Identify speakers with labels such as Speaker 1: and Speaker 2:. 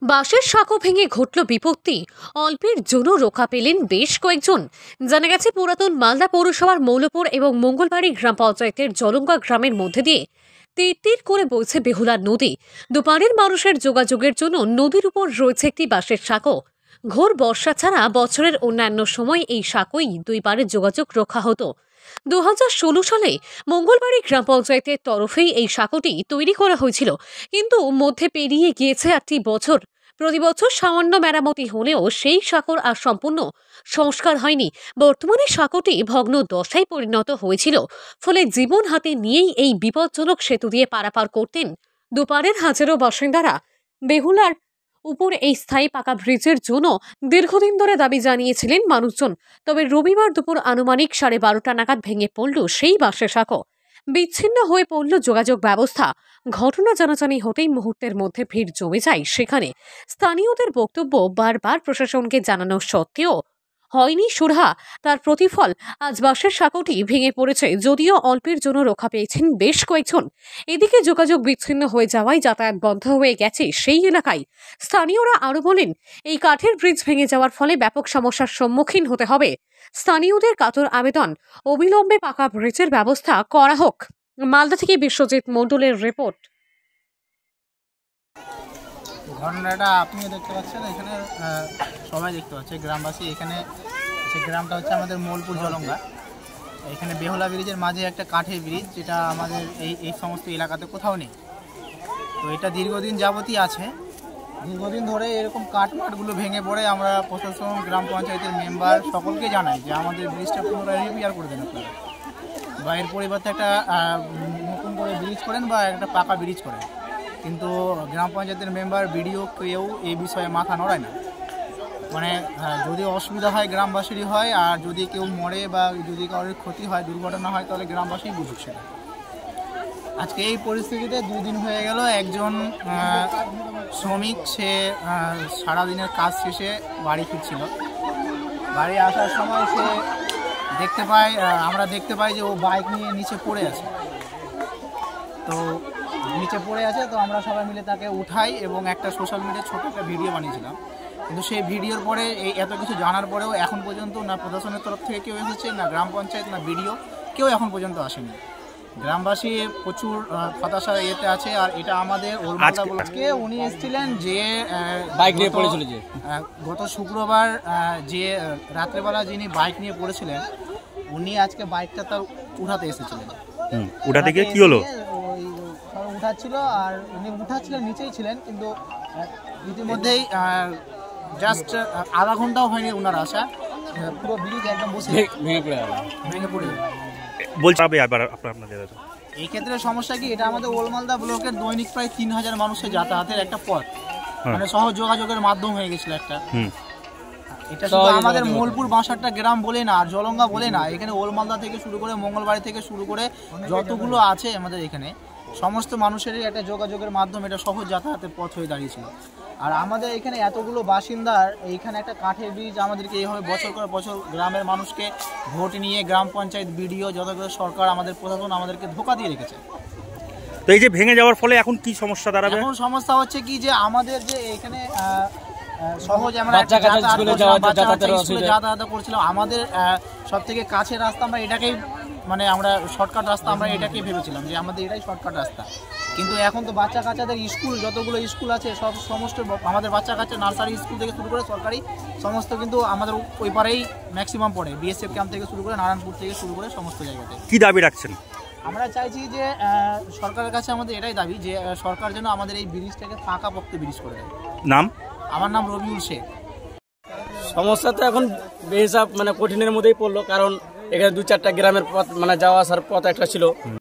Speaker 1: বাঁশের সাঁকো ভেঙে ঘটল বিপত্তি। অল্পের জন্য রক্ষা পেলেন বেশ কয়েকজন। জানা গেছে, পুরাতন মালদা পৌরসভার মৌলপুর এবং মঙ্গলবাড়ি গ্রাম পঞ্চায়েতের জলঙ্গা গ্রামের মধ্যে দিয়ে তীর তীর করে বইছে বেহুলা নদী। দুপারের মানুষের যোগাযোগের জন্য নদীর উপর রয়েছে একটি বাঁশের সাঁকো। ঘোর বর্ষা ছাড়া বছরের অন্যান্য সময় এই সাঁকোই দুই পারের যোগাযোগ রক্ষা হতো। 2016 সালে মঙ্গলবাড়ি গ্রাম পঞ্চায়েতের তরফেই এই সাঁকোটি তৈরি করা হয়েছিল, কিন্তু মধ্যে পেরিয়ে গিয়েছে 8টি বছর। প্রতি বছর সামান্য মেরামতি হলেও সেই সাঁকোর আর সম্পূর্ণ সংস্কার হয়নি। বর্তমানে সাঁকোটি ভগ্ন দশায় পরিণত হয়েছিল, ফলে জীবন হাতে নিয়েই এই বিপজ্জনক সেতু দিয়ে পারাপার করতেন দুপারের হাজারো বাসিন্দারা। বেহুলার উপর এই স্থায়ী পাকা ব্রিজের জন্য দীর্ঘদিন ধরে দাবি জানিয়েছিলেন মানুষজন। তবে রবিবার দুপুর আনুমানিক 12:30 নাগাদ ভেঙে পড়ল সেই বাঁশের সাঁকো। বিচ্ছিন্ন হয়ে পড়ল যোগাযোগ ব্যবস্থা। ঘটনা জানাজানি হতেই মুহূর্তের মধ্যে ভিড় জমে যায় সেখানে। স্থানীয়দের বক্তব্য, বারবার প্রশাসনকে জানানো সত্ত্বেও হয়নি সুরাহা। তার প্রতিফল আজ বাঁশের সাঁকোটি ভেঙে পড়েছে, যদিও অল্পের জন্য রক্ষা পেয়েছেন বেশ কয়েকজন। এদিকে যোগাযোগ বিচ্ছিন্ন হয়ে যাওয়ায় যাতায়াত বন্ধ হয়ে গেছে সেই এলাকায়। স্থানীয়রা আরও বলেন, এই কাঠের ব্রিজ ভেঙে যাওয়ার ফলে ব্যাপক সমস্যার সম্মুখীন হতে হবে। স্থানীয়দের কাতর আবেদন, অবিলম্বে পাকা ব্রিজের ব্যবস্থা করা হোক। মালদা থেকে বিশ্বজিৎ মণ্ডলের রিপোর্ট।
Speaker 2: ঘটনাটা আপনিও দেখতে পাচ্ছেন, এখানে সবাই দেখতে পাচ্ছে, গ্রামবাসী। এখানে যে গ্রামটা হচ্ছে আমাদের মৌলপুর জলঙ্গা। এখানে বেহুলা ব্রিজের মাঝে একটা কাঠের ব্রিজ, যেটা আমাদের এই সমস্ত এলাকাতে কোথাও নেই। তো এটা দীর্ঘদিন যাবতই আছে। দীর্ঘদিন ধরে এরকম কাঠমাটগুলো ভেঙে পড়ে আমরা প্রশাসন, গ্রাম পঞ্চায়েতের মেম্বার সকলকে জানাই যে আমাদের ব্রিজটা পুনরায় রিপেয়ার করে দেন আপনারা, বা এর পরিবর্তে একটা নতুন করে ব্রিজ করেন বা একটা পাকা ব্রিজ করেন। কিন্তু গ্রাম পঞ্চায়েতের মেম্বার, বিডিও কেউ এই বিষয়ে মাথা নড়ায় না। মানে যদি অসুবিধা হয় গ্রামবাসীরই হয়, আর যদি কেউ মরে বা যদি কারোর ক্ষতি হয়, দুর্ঘটনা হয়, তাহলে গ্রামবাসী বুঝুক সেটা। আজকে এই পরিস্থিতিতে 2 দিন হয়ে গেল। একজন শ্রমিক, সে সারাদিনের কাজ শেষে বাড়ি ফিরছিল। বাড়ি আসার সময় সে আমরা দেখতে পাই যে ও বাইক নিয়ে নিচে পড়ে আছে। তো আমরা সবাই মিলে তাকে উঠাই এবং একটা সোশ্যাল মিডিয়ায় ছোট একটা ভিডিও বানিয়েছিলাম। কিন্তু সেই ভিডিওর পরে এত কিছু জানার পরেও এখন পর্যন্ত না প্রশাসনের তরফ থেকে কেউ এসেছে, না গ্রাম পঞ্চায়েত, না বিডিও, কেউ এখন পর্যন্ত আসেনি। গ্রামবাসী প্রচুর হতাশা এতে আছে। আর এটা আমাদের আজকে উনি এসেছিলেন যে বাইক নিয়ে পড়েছিল, যে গত শুক্রবার যে রাত্রেবেলা যিনি বাইক নিয়ে পড়েছিলেন, উনি আজকে বাইকটা তার উঠাতে এসেছিলেন।
Speaker 3: উঠাতে গিয়ে কি হলো?
Speaker 2: উঠাচ্ছিল, আর উনি উঠাচ্ছিলেন, নিচেই ছিলেন, কিন্তু ইতিমধ্যেই জাস্ট আধা ঘন্টাও হয়নি ওনার আসা, পুরো ব্রিজ একদম ভেঙে পড়ে
Speaker 3: বলছে। আপনাদের
Speaker 2: এই ক্ষেত্রে সমস্যা কি, এটা আমাদের ওল্ড মালদা ব্লকের দৈনিক প্রায় 3000 মানুষের যাতায়াতের একটা পথ, মানে সহজ যোগাযোগের মাধ্যম হয়ে গেছিল একটা। এটা শুধু আমাদের মৌলপুর বাঁশারটা গ্রাম বলে না, আর জলঙ্গা বলে না, এখানে ওল্ড মালদা থেকে শুরু করে মঙ্গলবাড়ি থেকে শুরু করে যতগুলো আছে আমাদের এখানে সমস্ত মানুষেরই একটা যোগাযোগের মাধ্যম, এটা সহজ যাতায়াতের পথ হয়ে দাঁড়িয়েছিল। আর আমাদের এখানে এতগুলো বাসিন্দার এইখানে একটা কাঠের ব্রিজ আমাদেরকে এইভাবে বছর করে বছর গ্রামের মানুষকে ভোট নিয়ে গ্রাম পঞ্চায়েত, বিডিও, যতগুলো সরকার, আমাদের প্রশাসন আমাদেরকে ধোঁকা দিয়ে রেখেছে।
Speaker 3: তো এই যে ভেঙে যাওয়ার ফলে এখন কি সমস্যা দাঁড়াবে?
Speaker 2: এখন সমস্যা হচ্ছে কি, যে আমাদের যে এখানে সহজ আমরা যাতায়াত করছিলাম, আমাদের সব থেকে কাছের রাস্তা আমরা এটাকেই, মানে আমরা শর্টকাট রাস্তা আমরা এটাকেই ভেবেছিলাম যে আমাদের এটাই শর্টকাট রাস্তা। কিন্তু এখন তো বাচ্চা কাচ্চাদের স্কুল, যতগুলো স্কুল আছে সমস্ত আমাদের বাচ্চা কাচ্চা নার্সারি স্কুল থেকে শুরু করে সরকারি সমস্ত কিন্তু আমাদের ওই পারেই ম্যাক্সিমাম পড়ে। বিএসএফ ক্যাম্প থেকে শুরু করে নারায়ণপুর থেকে শুরু করে সমস্ত জায়গাতে।
Speaker 3: কি দাবি রাখছেন?
Speaker 2: আমরা চাইছি যে সরকারের কাছে আমাদের এটাই দাবি যে সরকার যেন আমাদের এই ব্রিজটাকে পাকাপোক্ত ব্রিজ করে দেয়।
Speaker 3: নাম?
Speaker 2: আমার নাম রবিউল শেখ।
Speaker 4: সমস্যা তো এখন বেহিসাব মানে কঠিনের মধ্যেই পড়লো, কারণ এখানে 2-4টা গ্রামের পথ, মানে যাওয়া আসার পথ একটা ছিল।